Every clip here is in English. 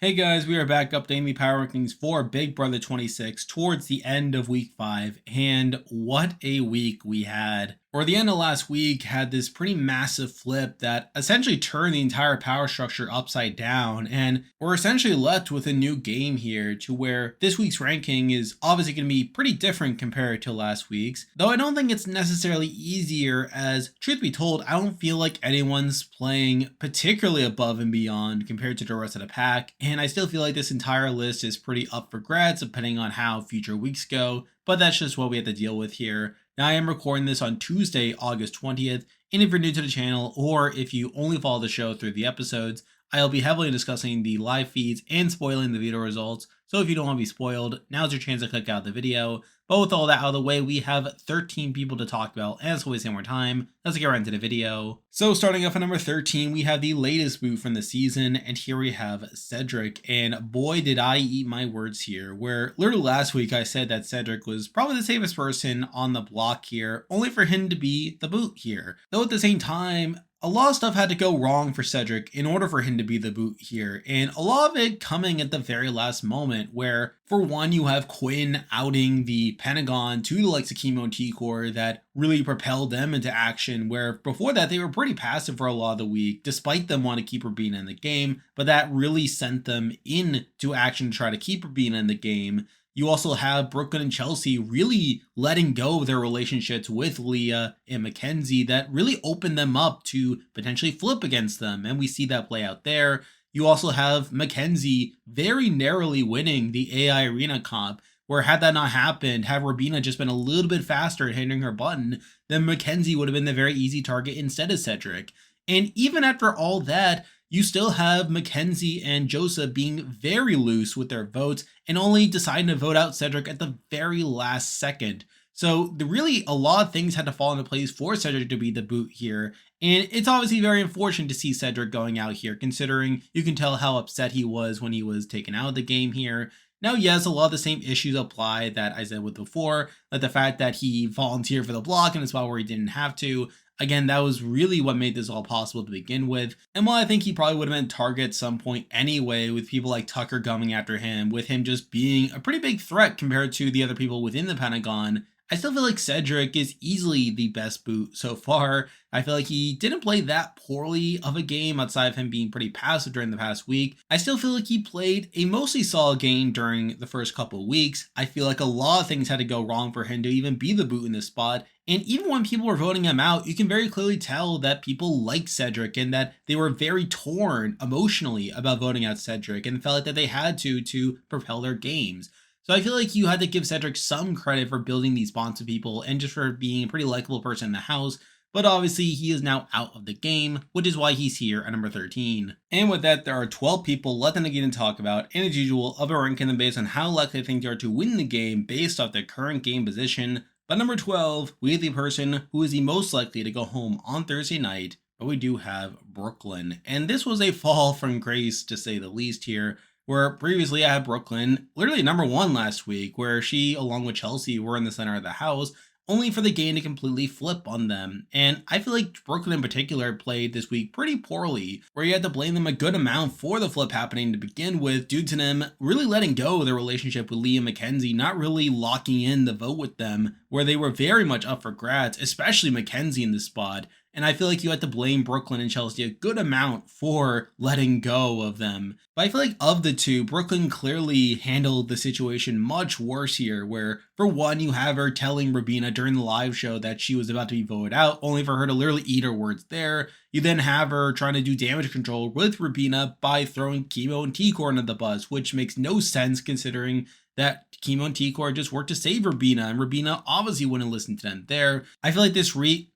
Hey guys, we are back updating the power rankings for Big Brother 26 towards the end of week 5, and what a week we had. Or the end of last week had this pretty massive flip that essentially turned the entire power structure upside down, and we're essentially left with a new game here to where this week's ranking is obviously going to be pretty different compared to last week's, though I don't think it's necessarily easier as, truth be told, I don't feel like anyone's playing particularly above and beyond compared to the rest of the pack, and I still feel like this entire list is pretty up for grabs depending on how future weeks go, but that's just what we have to deal with here. Now, I am recording this on Tuesday, August 20th, and if you're new to the channel, or if you only follow the show through the episodes, I'll be heavily discussing the live feeds and spoiling the video results, so if you don't want to be spoiled, now's your chance to click out the video. But with all that out of the way, we have 13 people to talk about, and let's waste any more time, let's get right into the video. So starting off at number 13, we have the latest boot from the season, and here we have Cedric, and boy did I eat my words here, where literally last week I said that Cedric was probably the safest person on the block here, only for him to be the boot here. Though at the same time, a lot of stuff had to go wrong for Cedric in order for him to be the boot here, and a lot of it coming at the very last moment where, for one, you have Quinn outing the Pentagon to the likes of Kimo and T-Core that really propelled them into action, where before that they were pretty passive for a lot of the week, despite them wanting to keep Rabia in the game, but that really sent them into action to try to keep Rabia in the game. You also have Brooklyn and Chelsea really letting go of their relationships with Leah and McKenzie that really opened them up to potentially flip against them, and we see that play out there. You also have McKenzie very narrowly winning the AI Arena comp, where had that not happened, had Rabia just been a little bit faster at hitting her button, then McKenzie would have been the very easy target instead of Cedric. And even after all that, you still have McKenzie and Joseph being very loose with their votes and only deciding to vote out Cedric at the very last second. So really a lot of things had to fall into place for Cedric to be the boot here. And it's obviously very unfortunate to see Cedric going out here, considering you can tell how upset he was when he was taken out of the game here. Now, yes, a lot of the same issues apply that I said with before, like the fact that he volunteered for the block in a spot where he didn't have to. Again, that was really what made this all possible to begin with. And while I think he probably would have been target at some point anyway, with people like Tucker coming after him, with him just being a pretty big threat compared to the other people within the Pentagon, I still feel like Cedric is easily the best boot so far. I feel like he didn't play that poorly of a game outside of him being pretty passive during the past week. I still feel like he played a mostly solid game during the first couple weeks. I feel like a lot of things had to go wrong for him to even be the boot in this spot. And even when people were voting him out, you can very clearly tell that people like Cedric and that they were very torn emotionally about voting out Cedric and felt like that they had to propel their games. So I feel like you had to give Cedric some credit for building these bonds with people and just for being a pretty likable person in the house, but obviously he is now out of the game, which is why he's here at number 13. And with that, there are 12 people left in the game to talk about, and as usual, I'll be ranking them based on how likely I think they are to win the game based off their current game position. But number 12, we have the person who is the most likely to go home on Thursday night, but we do have Brooklyn. And this was a fall from grace, to say the least here, where previously I had Brooklyn literally number 1 last week, where she, along with Chelsea, were in the center of the house, only for the game to completely flip on them. And I feel like Brooklyn in particular played this week pretty poorly, where you had to blame them a good amount for the flip happening to begin with, due to them really letting go of their relationship with Leah and McKenzie, not really locking in the vote with them, where they were very much up for grabs, especially McKenzie in this spot. And I feel like you had to blame Brooklyn and Chelsea a good amount for letting go of them. But I feel like of the two, Brooklyn clearly handled the situation much worse here, where for one, you have her telling Rabia during the live show that she was about to be voted out, only for her to literally eat her words there. You then have her trying to do damage control with Rabia by throwing Kimo and T-Core under the bus, which makes no sense considering that Kimo and T-Core just worked to save Rabia, and Rabia obviously wouldn't listen to them there. I feel like this week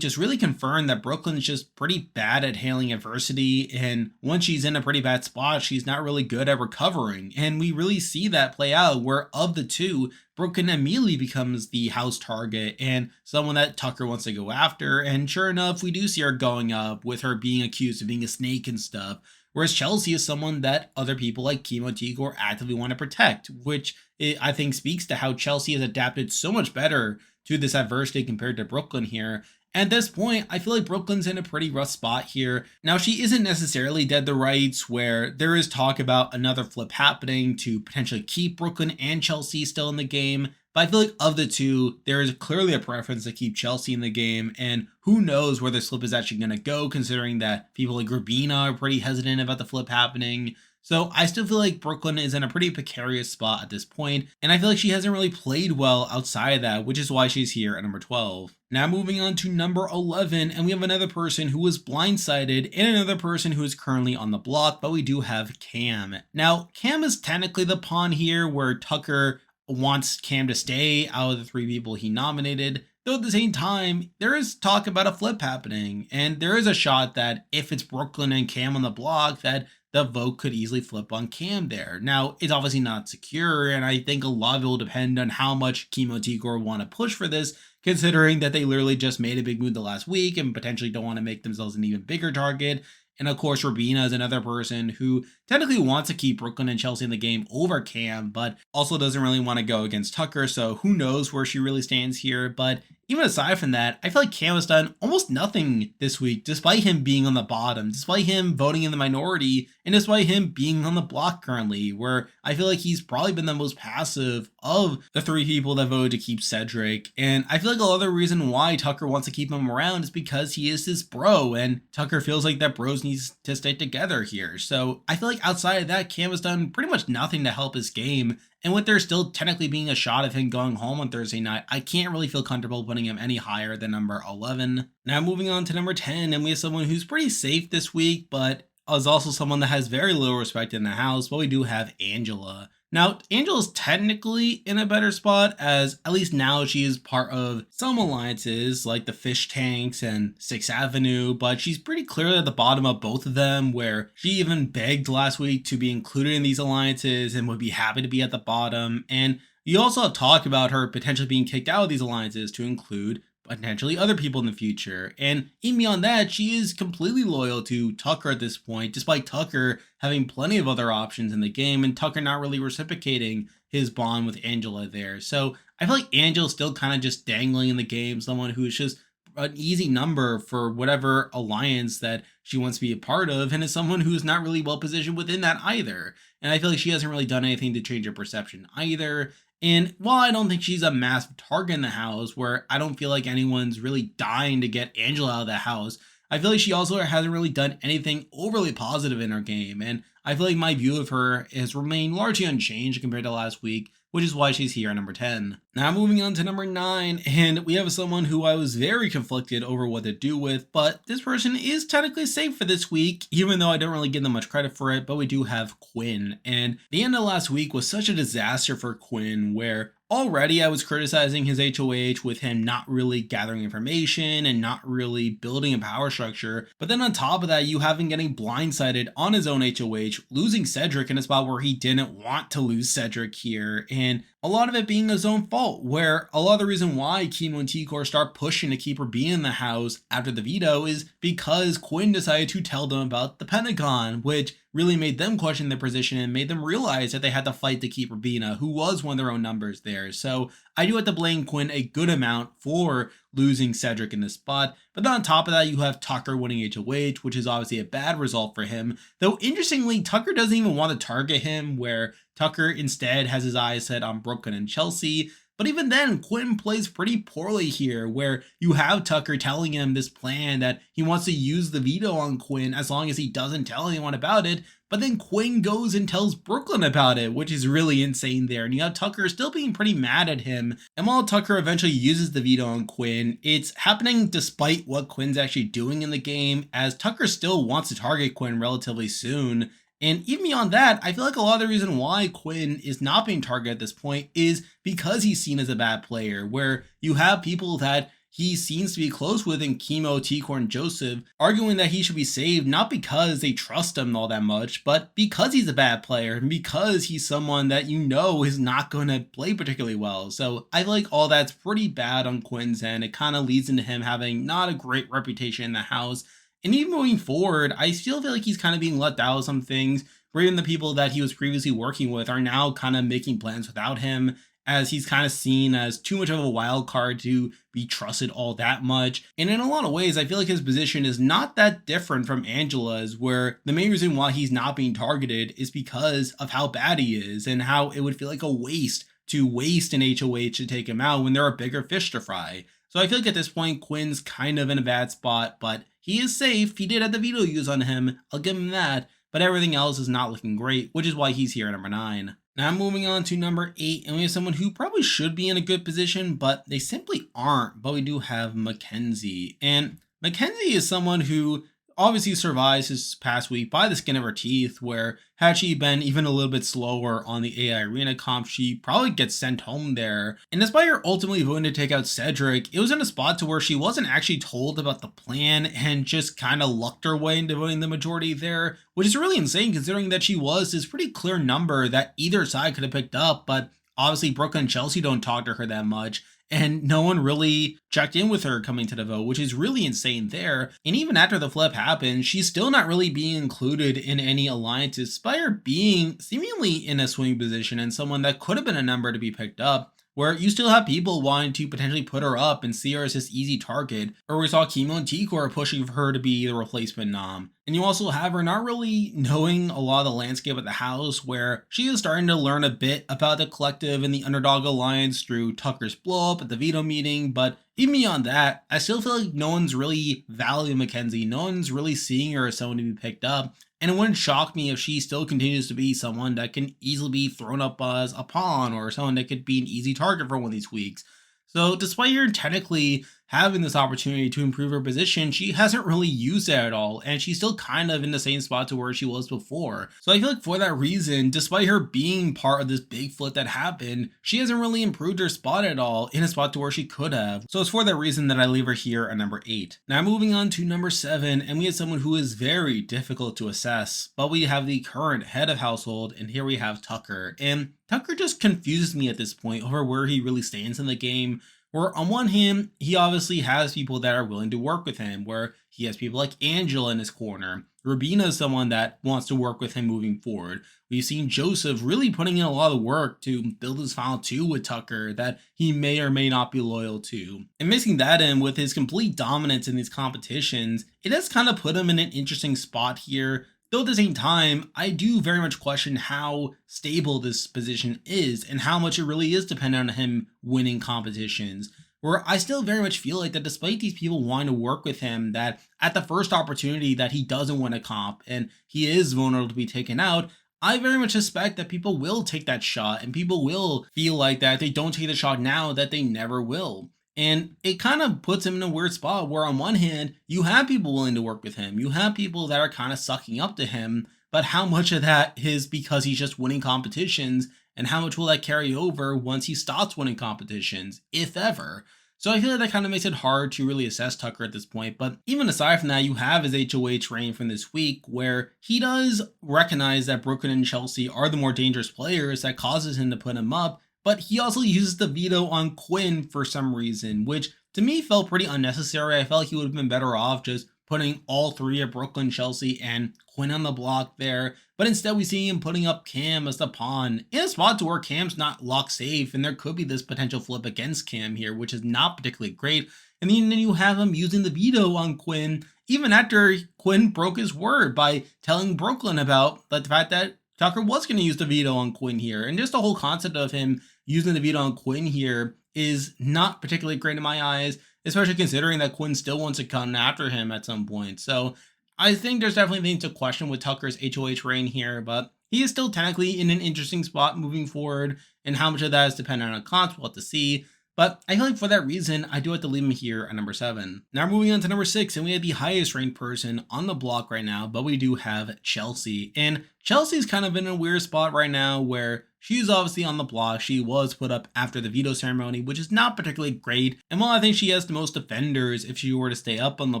just really confirmed that Brooklyn's just pretty bad at handling adversity, and once she's in a pretty bad spot, she's not really good at recovering. And we really see that play out, where of the two, Brooklyn immediately becomes the house target and someone that Tucker wants to go after. And sure enough, we do see her going up with her being accused of being a snake and stuff. Whereas Chelsea is someone that other people like Kimo and T-Core actively want to protect, which I think speaks to how Chelsea has adapted so much better to this adversity compared to Brooklyn here. And at this point, I feel like Brooklyn's in a pretty rough spot here. Now, she isn't necessarily dead to rights, where there is talk about another flip happening to potentially keep Brooklyn and Chelsea still in the game. But I feel like of the two, there is clearly a preference to keep Chelsea in the game, and who knows where this flip is actually going to go, considering that people like Rabia are pretty hesitant about the flip happening. So I still feel like Brooklyn is in a pretty precarious spot at this point, and I feel like she hasn't really played well outside of that, which is why she's here at number 12. Now moving on to number 11, and we have another person who was blindsided and another person who is currently on the block, but we do have Cam. Now, Cam is technically the pawn here, where Tucker wants Cam to stay out of the three people he nominated. Though at the same time, there is talk about a flip happening, and there is a shot that if it's Brooklyn and Cam on the block, that the vote could easily flip on Cam there. Now, it's obviously not secure, and I think a lot of it will depend on how much Kimo Tigor want to push for this, considering that they literally just made a big move the last week and potentially don't want to make themselves an even bigger target. And of course, Rabina is another person who technically wants to keep Brooklyn and Chelsea in the game over Cam, but also doesn't really want to go against Tucker. So who knows where she really stands here. But even aside from that, I feel like Cam has done almost nothing this week, despite him being on the bottom, despite him voting in the minority, and despite him being on the block currently, where I feel like he's probably been the most passive of the three people that voted to keep Cedric. And I feel like a lot of the reason why Tucker wants to keep him around is because he is his bro, and Tucker feels like that bros needs to stay together here. So I feel like outside of that, Cam has done pretty much nothing to help his game. And with there still technically being a shot of him going home on Thursday night, I can't really feel comfortable putting him any higher than number 11. Now moving on to number 10, and we have someone who's pretty safe this week, but is also someone that has very little respect in the house, but we do have Angela. Now, Angela's technically in a better spot, as at least now she is part of some alliances like the Fish Tanks and 6th Avenue, but she's pretty clearly at the bottom of both of them, where she even begged last week to be included in these alliances and would be happy to be at the bottom. And you also have talked about her potentially being kicked out of these alliances to include potentially other people in the future. And even beyond that, she is completely loyal to Tucker at this point, despite Tucker having plenty of other options in the game and Tucker not really reciprocating his bond with Angela there. So I feel like Angela's still kind of just dangling in the game, someone who is just an easy number for whatever alliance that she wants to be a part of, and is someone who's not really well positioned within that either. And I feel like she hasn't really done anything to change her perception either. And while I don't think she's a massive target in the house, where I don't feel like anyone's really dying to get Angela out of the house, I feel like she also hasn't really done anything overly positive in her game. And I feel like my view of her has remained largely unchanged compared to last week, which is why she's here at number 10. Now moving on to number 9, and we have someone who I was very conflicted over what to do with, but this person is technically safe for this week, even though I don't really give them much credit for it, but we do have Quinn. And the end of last week was such a disaster for Quinn, where already I was criticizing his HOH with him not really gathering information and not really building a power structure. But then on top of that, you have him getting blindsided on his own HOH, losing Cedric in a spot where he didn't want to lose Cedric here. And a lot of it being his own fault, where a lot of the reason why Kimo and T-Core start pushing to keep her being in the house after the veto is because Quinn decided to tell them about the Pentagon, which really made them question their position and made them realize that they had to fight to keep Rabina, who was one of their own numbers there. So I do have to blame Quinn a good amount for losing Cedric in this spot. But then on top of that, you have Tucker winning HOH, which is obviously a bad result for him. Though interestingly, Tucker doesn't even want to target him, where Tucker instead has his eyes set on Brooklyn and Chelsea. But even then, Quinn plays pretty poorly here, where you have Tucker telling him this plan that he wants to use the veto on Quinn as long as he doesn't tell anyone about it. But then Quinn goes and tells Brooklyn about it, which is really insane there. And you have Tucker still being pretty mad at him. And while Tucker eventually uses the veto on Quinn, it's happening despite what Quinn's actually doing in the game, as Tucker still wants to target Quinn relatively soon. And even beyond that, I feel like a lot of the reason why Quinn is not being targeted at this point is because he's seen as a bad player, where you have people that he seems to be close with in Kimo, T-Core, and Joseph arguing that he should be saved, not because they trust him all that much, but because he's a bad player and because he's someone that you know is not going to play particularly well. So I feel like all that's pretty bad on Quinn's end. It kind of leads into him having not a great reputation in the house. And even moving forward, I still feel like he's kind of being left out of some things, where even the people that he was previously working with are now kind of making plans without him. as he's kind of seen as too much of a wild card to be trusted all that much. And in a lot of ways, I feel like his position is not that different from Angela's, where the main reason why he's not being targeted is because of how bad he is and how it would feel like a waste to waste an HOH to take him out when there are bigger fish to fry. So I feel like at this point, Quinn's kind of in a bad spot, but he is safe. He did have the veto use on him. I'll give him that. But everything else is not looking great, which is why he's here at number 9. Now moving on to number 8, and we have someone who probably should be in a good position, but they simply aren't. But we do have McKenzie. And McKenzie is someone who obviously survives this past week by the skin of her teeth, where had she been even a little bit slower on the AI Arena comp, she probably gets sent home there. And despite her ultimately voting to take out Cedric, it was in a spot to where she wasn't actually told about the plan and just kind of lucked her way into voting the majority there, which is really insane considering that she was this pretty clear number that either side could have picked up, but obviously Brooklyn and Chelsea don't talk to her that much. And no one really checked in with her coming to the vote, which is really insane there. And even after the flip happened, she's still not really being included in any alliances, despite her being seemingly in a swing position and someone that could have been a number to be picked up, where you still have people wanting to potentially put her up and see her as this easy target, or we saw Kimo and Tikor pushing for her to be the replacement nom. And you also have her not really knowing a lot of the landscape of the house, where she is starting to learn a bit about the collective and the underdog alliance through Tucker's blow up at the veto meeting, but even beyond that, I still feel like no one's really valuing McKenzie, no one's really seeing her as someone to be picked up. And it wouldn't shock me if she still continues to be someone that can easily be thrown up as a pawn or someone that could be an easy target for one of these weeks. So despite her technically having this opportunity to improve her position, she hasn't really used it at all, and she's still kind of in the same spot to where she was before. So I feel like for that reason, despite her being part of this big flip that happened, she hasn't really improved her spot at all in a spot to where she could have. So it's for that reason that I leave her here at number 8. Now moving on to number 7, and we have someone who is very difficult to assess, but we have the current head of household, and here we have Tucker. And Tucker just confuses me at this point over where he really stands in the game. Where on one hand, he obviously has people that are willing to work with him, where he has people like Angela in his corner. Rabina is someone that wants to work with him moving forward. We've seen Joseph really putting in a lot of work to build his final 2 with Tucker that he may or may not be loyal to. And mixing that in with his complete dominance in these competitions, it has kind of put him in an interesting spot here. Though at the same time, I do very much question how stable this position is and how much it really is dependent on him winning competitions. Where I still very much feel like that despite these people wanting to work with him, that at the first opportunity that he doesn't win a comp and he is vulnerable to be taken out, I very much suspect that people will take that shot and people will feel like that if they don't take the shot now, that they never will. And it kind of puts him in a weird spot where on one hand, you have people willing to work with him. You have people that are kind of sucking up to him, but how much of that is because he's just winning competitions and how much will that carry over once he stops winning competitions, if ever? So I feel like that kind of makes it hard to really assess Tucker at this point. But even aside from that, you have his HOH reign from this week where he does recognize that Brooklyn and Chelsea are the more dangerous players that causes him to put him up. But he also uses the veto on Quinn for some reason, which to me felt pretty unnecessary. I felt like he would have been better off just putting all 3 of Brooklyn, Chelsea, and Quinn on the block there. But instead we see him putting up Cam as the pawn in a spot to where Cam's not lock safe, and there could be this potential flip against Cam here, which is not particularly great. And then you have him using the veto on Quinn, even after Quinn broke his word by telling Brooklyn about the fact that Tucker was going to use the veto on Quinn here. And just the whole concept of him using the veto on Quinn here is not particularly great in my eyes, especially considering that Quinn still wants to come after him at some point. So I think there's definitely things to question with Tucker's HOH reign here, but he is still technically in an interesting spot moving forward, and how much of that is dependent on comps, we'll have to see. But I feel like for that reason, I do have to leave him here at number 7. Now moving on to number 6, and we have the highest ranked person on the block right now, but we do have Chelsea. And Chelsea's kind of in a weird spot right now where she's obviously on the block. She was put up after the veto ceremony, which is not particularly great. And while I think she has the most defenders if she were to stay up on the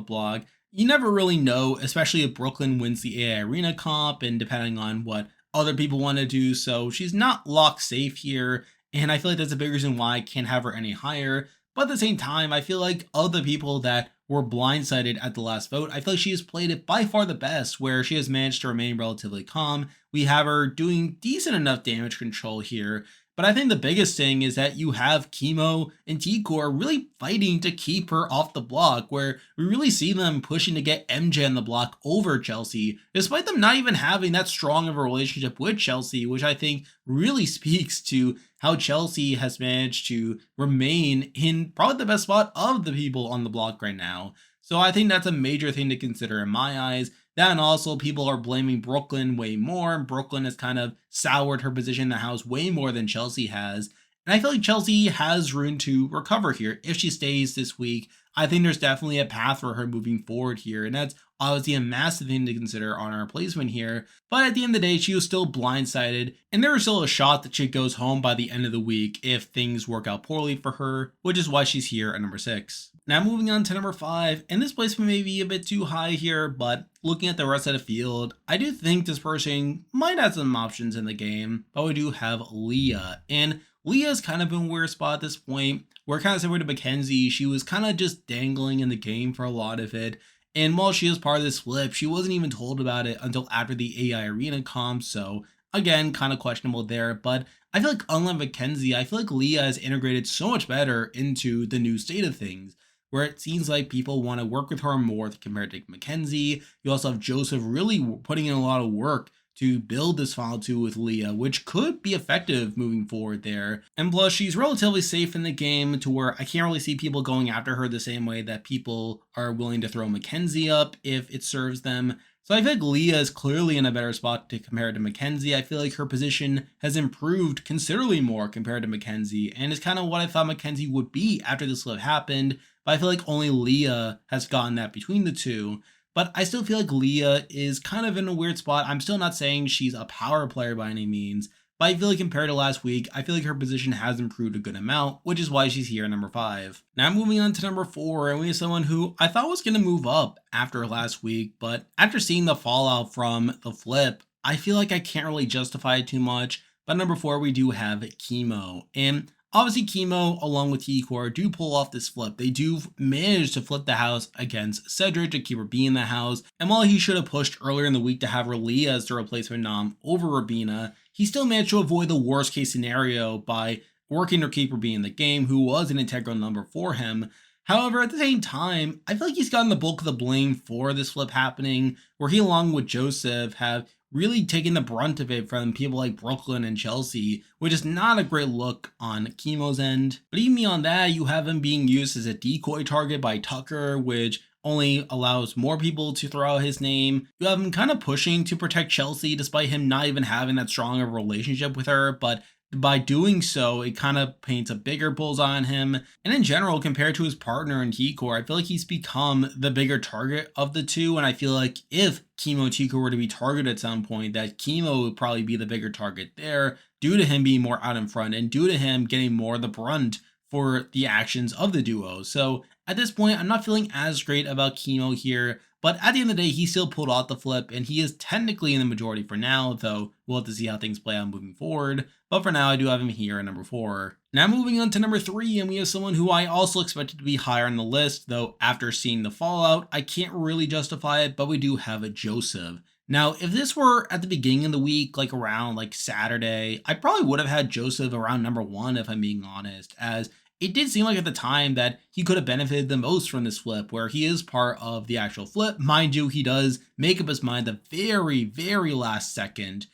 block, you never really know, especially if Brooklyn wins the AI Arena comp and depending on what other people want to do. So she's not lock safe here. And I feel like that's a big reason why I can't have her any higher. But at the same time, I feel like of the people that were blindsided at the last vote, I feel like she has played it by far the best, where she has managed to remain relatively calm. We have her doing decent enough damage control here. But I think the biggest thing is that you have Kimo and Tikor really fighting to keep her off the block, where we really see them pushing to get MJ on the block over Chelsea, despite them not even having that strong of a relationship with Chelsea, which I think really speaks to how Chelsea has managed to remain in probably the best spot of the people on the block right now. So I think that's a major thing to consider in my eyes. That, and also people are blaming Brooklyn way more. Brooklyn has kind of soured her position in the house way more than Chelsea has. And I feel like Chelsea has room to recover here. If she stays this week, I think there's definitely a path for her moving forward here. And that's obviously a massive thing to consider on our placement here. But at the end of the day, she was still blindsided. And there was still a shot that she goes home by the end of the week if things work out poorly for her, which is why she's here at number 6. Now moving on to number 5, and this placement may be a bit too high here, but looking at the rest of the field, I do think this person might have some options in the game, but we do have Leah. And Leah's kind of in a weird spot at this point. We're kind of similar to McKenzie. She was kind of just dangling in the game for a lot of it. And while she was part of this flip, she wasn't even told about it until after the AI Arena comp. So again, kind of questionable there. But I feel like unlike McKenzie, I feel like Leah has integrated so much better into the new state of things, where it seems like people want to work with her more compared to McKenzie. You also have Joseph really putting in a lot of work to build this final 2 with Leah, which could be effective moving forward there. And plus, she's relatively safe in the game to where I can't really see people going after her the same way that people are willing to throw McKenzie up if it serves them. So I feel like Leah is clearly in a better spot to compare to McKenzie. I feel like her position has improved considerably more compared to McKenzie, and it's kind of what I thought McKenzie would be after this flip happened. But I feel like only Leah has gotten that between the two. But I still feel like Leah is kind of in a weird spot. I'm still not saying she's a power player by any means, but I feel like compared to last week, I feel like her position has improved a good amount, which is why she's here at number 5. Now moving on to number 4, and we have someone who I thought was going to move up after last week, but after seeing the fallout from the flip, I feel like I can't really justify it too much. But number 4, we do have Kimo. And obviously, Kimo, along with Tikor, do pull off this flip. They do manage to flip the house against Cedric to keep Rabia in the house. And while he should have pushed earlier in the week to have Leah as the replacement nom over Rabina, he still managed to avoid the worst case scenario by working to keep Rabia in the game, who was an integral number for him. However, at the same time, I feel like he's gotten the bulk of the blame for this flip happening, where he, along with Joseph, have really taking the brunt of it from people like Brooklyn and Chelsea, which is not a great look on Kimo's end. But even beyond that, you have him being used as a decoy target by Tucker, which only allows more people to throw out his name. You have him kind of pushing to protect Chelsea despite him not even having that strong of a relationship with her, but by doing so, it kind of paints a bigger bullseye on him. And in general, compared to his partner in Tikor, I feel like he's become the bigger target of the two. And I feel like if Kimo and Tikor were to be targeted at some point, that Kimo would probably be the bigger target there, due to him being more out in front and due to him getting more of the brunt for the actions of the duo. So at this point, I'm not feeling as great about Kimo here. But at the end of the day, he still pulled off the flip, and he is technically in the majority for now, though we'll have to see how things play out moving forward. But for now, I do have him here at number 4. Now moving on to number 3, and we have someone who I also expected to be higher on the list, though after seeing the fallout, I can't really justify it, but we do have a Joseph. Now, if this were at the beginning of the week, like around Saturday, I probably would have had Joseph around number 1, if I'm being honest, as it did seem like at the time that he could have benefited the most from this flip, where he is part of the actual flip. Mind you, he does make up his mind the very, very last second.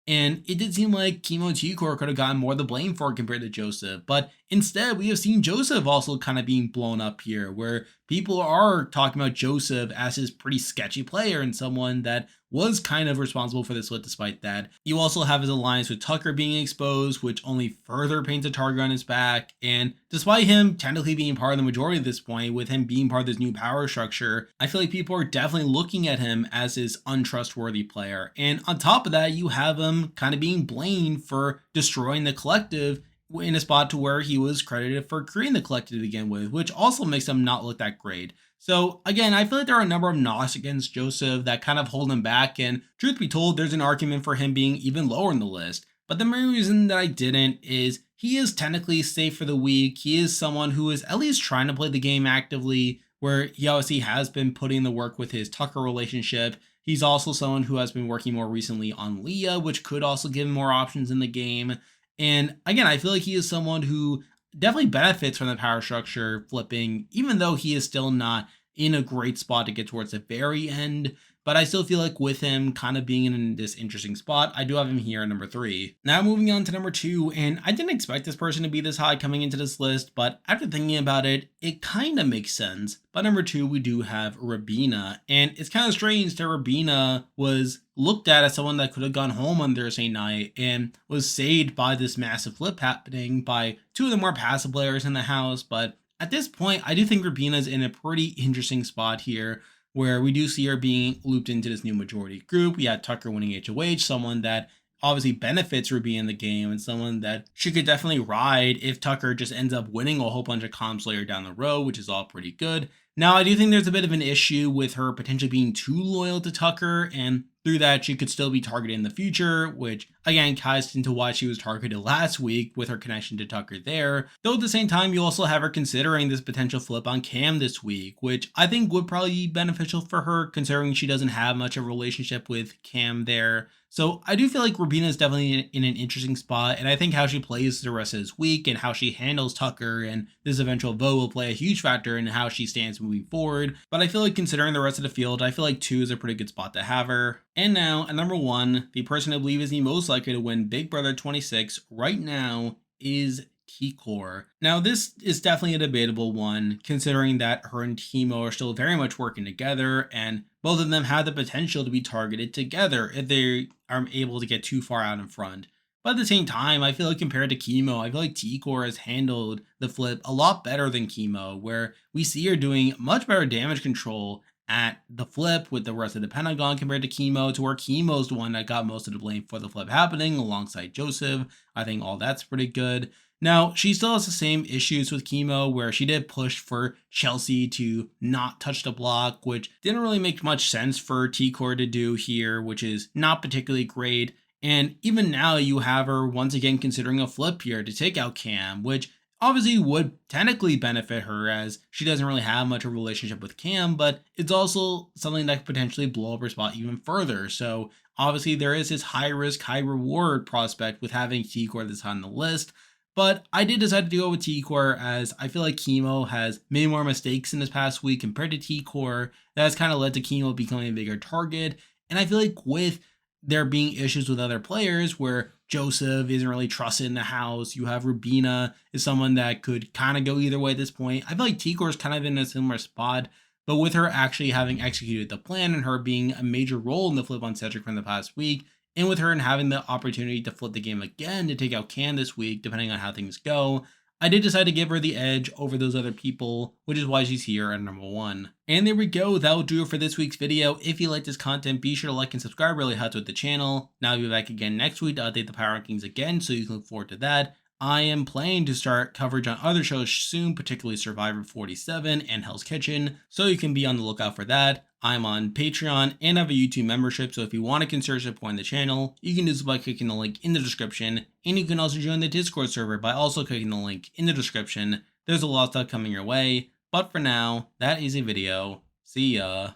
And it did seem like Kimo and Tikor could have gotten more of the blame for it compared to Joseph. But instead, we have seen Joseph also kind of being blown up here, where people are talking about Joseph as his pretty sketchy player and someone that was kind of responsible for this flip despite that. You also have his alliance with Tucker being exposed, which only further paints a target on his back. And despite him technically being part of the majority at this point, with him being part of this new power structure, I feel like people are definitely looking at him as his untrustworthy player. And on top of that, you have him kind of being blamed for destroying the collective in a spot to where he was credited for creating the collective to begin with, which also makes him not look that great. So again, I feel like there are a number of knocks against Joseph that kind of hold him back, and truth be told, there's an argument for him being even lower in the list. But the main reason that I didn't is he is technically safe for the week. He is someone who is at least trying to play the game actively, where he obviously has been putting the work with his Tucker relationship. He's also someone who has been working more recently on Leah, which could also give him more options in the game. And again, I feel like he is someone who definitely benefits from the power structure flipping, even though he is still not in a great spot to get towards the very end. But I still feel like with him kind of being in this interesting spot, I do have him here at number 3. Now moving on to number 2, and I didn't expect this person to be this high coming into this list, but after thinking about it, it kind of makes sense. But number 2, we do have Rabina, and it's kind of strange that Rabina was looked at as someone that could have gone home on Thursday night and was saved by this massive flip happening by two of the more passive players in the house. But at this point, I do think Rabina's in a pretty interesting spot here, where we do see her being looped into this new majority group. We had Tucker winning HOH, someone that obviously benefits Ruby in the game and someone that she could definitely ride if Tucker just ends up winning a whole bunch of comps later down the road, which is all pretty good. Now, I do think there's a bit of an issue with her potentially being too loyal to Tucker, and through that, she could still be targeted in the future, which again ties into why she was targeted last week with her connection to Tucker there. Though at the same time, you also have her considering this potential flip on Cam this week, which I think would probably be beneficial for her considering she doesn't have much of a relationship with Cam there. So I do feel like Rabina is definitely in an interesting spot, and I think how she plays the rest of this week and how she handles Tucker and this eventual vote will play a huge factor in how she stands moving forward. But I feel like considering the rest of the field, I feel like 2 is a pretty good spot to have her. And now at number 1, the person I believe is the most likely to win Big Brother 26 right now is T-Core. Now this is definitely a debatable one, considering that her and Kimo are still very much working together, and both of them have the potential to be targeted together if they are able to get too far out in front. But at the same time, I feel like compared to Kimo, I feel like T-Core has handled the flip a lot better than Kimo, where we see her doing much better damage control at the flip with the rest of the Pentagon compared to Kimo, to where Kimo's the one that got most of the blame for the flip happening alongside Joseph. I think all that's pretty good. Now, she still has the same issues with Kimo, where she did push for Chelsea to not touch the block, which didn't really make much sense for T-Core to do here, which is not particularly great. And even now, you have her once again considering a flip here to take out Cam, which obviously would technically benefit her as she doesn't really have much of a relationship with Cam, but it's also something that could potentially blow up her spot even further. So obviously, there is this high risk, high reward prospect with having T-Core this high on the list. But I did decide to go with T-Core as I feel like Kimo has made more mistakes in this past week compared to T-Core. That has kind of led to Kimo becoming a bigger target. And I feel like with there being issues with other players where Joseph isn't really trusted in the house, you have Rabina is someone that could kind of go either way at this point. I feel like T-Core is kind of in a similar spot, but with her actually having executed the plan and her being a major role in the flip on Cedric from the past week, and with her and having the opportunity to flip the game again to take out Cam this week, depending on how things go, I did decide to give her the edge over those other people, which is why she's here at number 1. And there we go, that will do it for this week's video. If you like this content, be sure to like and subscribe, really helps with the channel. Now I'll be back again next week to update the power rankings again, so you can look forward to that. I am planning to start coverage on other shows soon, particularly Survivor 47 and Hell's Kitchen, so you can be on the lookout for that. I'm on Patreon and have a YouTube membership, so if you want to consider supporting the channel, you can do so by clicking the link in the description, and you can also join the Discord server by also clicking the link in the description. There's a lot of stuff coming your way, but for now, that is a video. See ya.